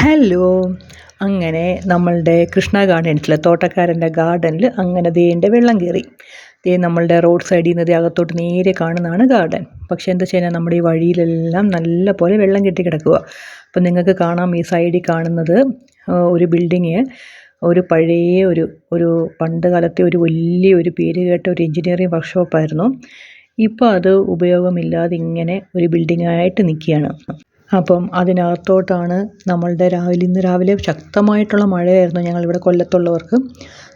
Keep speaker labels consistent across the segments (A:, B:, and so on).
A: Hello. അങ്ങനെ നമ്മളുടെ കൃഷ്ണ ഗാർഡൻസിലെ തോട്ടക്കാരൻ്റെ ഗാർഡനിൽ അങ്ങനെ ദേൻ്റെ വെള്ളം കയറി. നമ്മളുടെ റോഡ് സൈഡിൽ നിന്ന് അകത്തോട്ട് നേരെ കാണുന്നതാണ് ഗാർഡൻ. പക്ഷേ എന്താ വെച്ച് കഴിഞ്ഞാൽ നമ്മുടെ ഈ വഴിയിലെല്ലാം നല്ല പോലെ വെള്ളം കെട്ടി കിടക്കുക. അപ്പം നിങ്ങൾക്ക് കാണാം ഈ സൈഡിൽ കാണുന്നത് ഒരു ബിൽഡിങ്, ഒരു പഴയ ഒരു പണ്ട് കാലത്തെ ഒരു വലിയൊരു പേര് കേട്ട ഒരു എൻജിനീയറിംഗ് വർക്ക്ഷോപ്പായിരുന്നു. ഇപ്പോൾ അത് ഉപയോഗമില്ലാതെ ഇങ്ങനെ ഒരു ബിൽഡിങ്ങായിട്ട് നിൽക്കുകയാണ്. അപ്പം അതിനകത്തോട്ടാണ് ഇന്ന് രാവിലെ ശക്തമായിട്ടുള്ള മഴയായിരുന്നു. ഞങ്ങളിവിടെ കൊല്ലത്തുള്ളവർക്ക്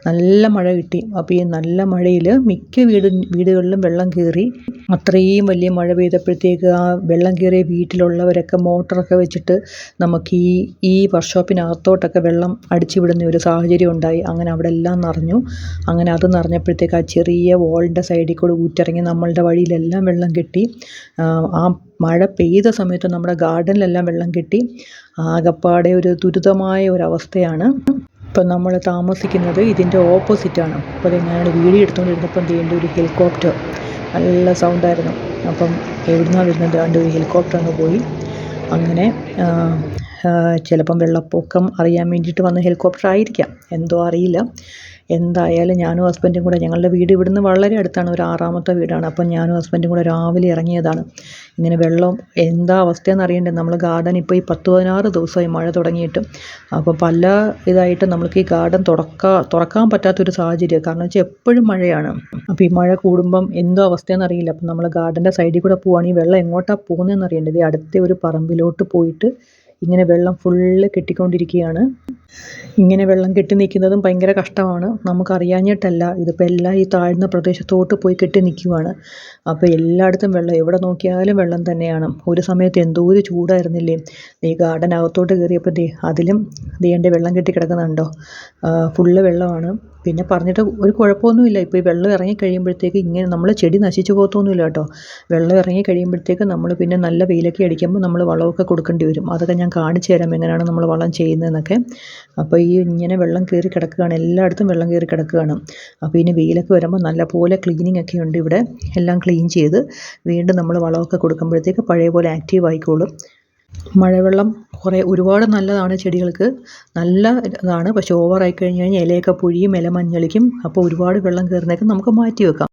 A: നല്ല മഴ കിട്ടി. അപ്പോൾ ഈ നല്ല മഴയിൽ മിക്ക വീടുകളിലും വെള്ളം കയറി. അത്രയും വലിയ മഴ പെയ്തപ്പോഴത്തേക്ക് ആ വെള്ളം കയറിയ വീട്ടിലുള്ളവരൊക്കെ മോട്ടറൊക്കെ വെച്ചിട്ട് നമുക്ക് ഈ വർക്ക്ഷോപ്പിനകത്തോട്ടൊക്കെ വെള്ളം അടിച്ചു വിടുന്ന ഒരു സാഹചര്യം ഉണ്ടായി. അങ്ങനെ അവിടെ എല്ലാം നിറഞ്ഞു. അങ്ങനെ അത് നിറഞ്ഞപ്പോഴത്തേക്ക് ആ ചെറിയ വോളിൻ്റെ സൈഡിൽ കൂടെ ഊറ്റിറങ്ങി നമ്മളുടെ വഴിയിലെല്ലാം വെള്ളം കെട്ടി. ആ മഴ പെയ്ത സമയത്ത് നമ്മുടെ ഗാർഡനിലെല്ലാം വെള്ളം കെട്ടി. ആകപ്പാടെ ഒരു ദുരിതമായ ഒരവസ്ഥയാണ്. ഇപ്പം നമ്മൾ താമസിക്കുന്നത് ഇതിൻ്റെ ഓപ്പോസിറ്റാണ്. അപ്പോൾ ഞാൻ വീഡിയോ എടുത്തുകൊണ്ടിരുന്നപ്പം ഇതിൻ്റെ ഒരു ഹെലികോപ്റ്റർ നല്ല സൗണ്ടായിരുന്നു. അപ്പം എവിടുന്നാണ് വരുന്നത് കണ്ട് ഒരു ഹെലികോപ്റ്റർ അങ്ങ് പോയി. അങ്ങനെ ചിലപ്പം വെള്ളപ്പൊക്കം അറിയാൻ വേണ്ടിയിട്ട് വന്ന ഹെലികോപ്റ്റർ ആയിരിക്കാം, എന്തോ അറിയില്ല. എന്തായാലും ഞാനും ഹസ്ബൻഡും കൂടെ, ഞങ്ങളുടെ വീട് ഇവിടുന്ന് വളരെ അടുത്താണ്, ഒരു 6ാമത്തെ വീടാണ്. അപ്പം ഞാനും ഹസ്ബൻഡും കൂടെ രാവിലെ ഇറങ്ങിയതാണ്. ഇങ്ങനെ വെള്ളം എന്താ അവസ്ഥയെന്ന് അറിയണ്ടേ. നമ്മൾ ഗാർഡൻ ഇപ്പോൾ ഈ 10-16 ദിവസമായി മഴ തുടങ്ങിയിട്ട്. അപ്പോൾ പല ഇതായിട്ട് നമ്മൾക്ക് ഈ ഗാർഡൻ തുറക്കാൻ പറ്റാത്തൊരു സാഹചര്യം. കാരണം വെച്ചാൽ എപ്പോഴും മഴയാണ്. അപ്പോൾ ഈ മഴ കൂടുമ്പം എന്തോ അവസ്ഥയെന്ന് അറിയില്ല. അപ്പം നമ്മൾ ഗാർഡൻ്റെ സൈഡിൽ കൂടെ പോവുകയാണ്. ഈ വെള്ളം എങ്ങോട്ടാണ് പോകുന്നതെന്ന് അറിയേണ്ടത്. അടുത്ത ഒരു പറമ്പിലോട്ട് പോയിട്ട് ഇങ്ങനെ വെള്ളം ഫുള്ള് കെട്ടിക്കൊണ്ടിരിക്കുകയാണ്. ഇങ്ങനെ വെള്ളം കെട്ടി നിൽക്കുന്നതും ഭയങ്കര കഷ്ടമാണ്. നമുക്കറിയാഞ്ഞിട്ടല്ല, ഇതിപ്പോൾ എല്ലാം ഈ താഴ്ന്ന പ്രദേശത്തോട്ട് പോയി കെട്ടി നിൽക്കുവാണ്. അപ്പോൾ എല്ലായിടത്തും വെള്ളം, എവിടെ നോക്കിയാലും വെള്ളം തന്നെയാണ്. ഒരു സമയത്ത് എന്തോ ഒരു ചൂടായിരുന്നില്ലേ. ഈ ഗാർഡനകത്തോട്ട് കയറിയപ്പോൾ അതിലും എൻ്റെ വെള്ളം കെട്ടി കിടക്കുന്നുണ്ടോ. ഫുള്ള് വെള്ളമാണ്. പിന്നെ പറഞ്ഞിട്ട് ഒരു കുഴപ്പമൊന്നുമില്ല. ഇപ്പോൾ ഈ വെള്ളം ഇറങ്ങി കഴിയുമ്പോഴത്തേക്ക് ഇങ്ങനെ നമ്മൾ ചെടി നശിച്ചു പോകത്തൊന്നുമില്ല കേട്ടോ. വെള്ളം ഇറങ്ങി കഴിയുമ്പോഴത്തേക്ക് നമ്മൾ പിന്നെ നല്ല വെയിലൊക്കെ അടിക്കുമ്പോൾ നമ്മൾ വളമൊക്കെ കൊടുക്കേണ്ടി വരും. അതൊക്കെ ഞാൻ കാണിച്ചു തരാം എങ്ങനെയാണ് നമ്മൾ വളം ചെയ്യുന്നതെന്നൊക്കെ. അപ്പോൾ ഇങ്ങനെ വെള്ളം കയറി കിടക്കുകയാണ്, എല്ലായിടത്തും വെള്ളം കയറി കിടക്കുകയാണ്. അപ്പോൾ ഇനി വെയിലൊക്കെ വരുമ്പോൾ നല്ലപോലെ ക്ലീനിങ് ഒക്കെ ഉണ്ട്. ഇവിടെ എല്ലാം ക്ലീൻ ചെയ്ത് വീണ്ടും നമ്മൾ വളമൊക്കെ കൊടുക്കുമ്പോഴത്തേക്ക് പഴയ പോലെ ആക്റ്റീവ് ആയിക്കോളും. മഴവെള്ളം ഒരുപാട് നല്ലതാണ് ചെടികൾക്ക്, നല്ല ഇതാണ്. പക്ഷേ ഓവറായി കഴിഞ്ഞ് കഴിഞ്ഞാൽ ഇലയൊക്കെ പൊഴിയും, ഇല മഞ്ഞളിക്കും. അപ്പോൾ ഒരുപാട് വെള്ളം കയറുന്നതൊക്കെ നമുക്ക് മാറ്റി വെക്കാം.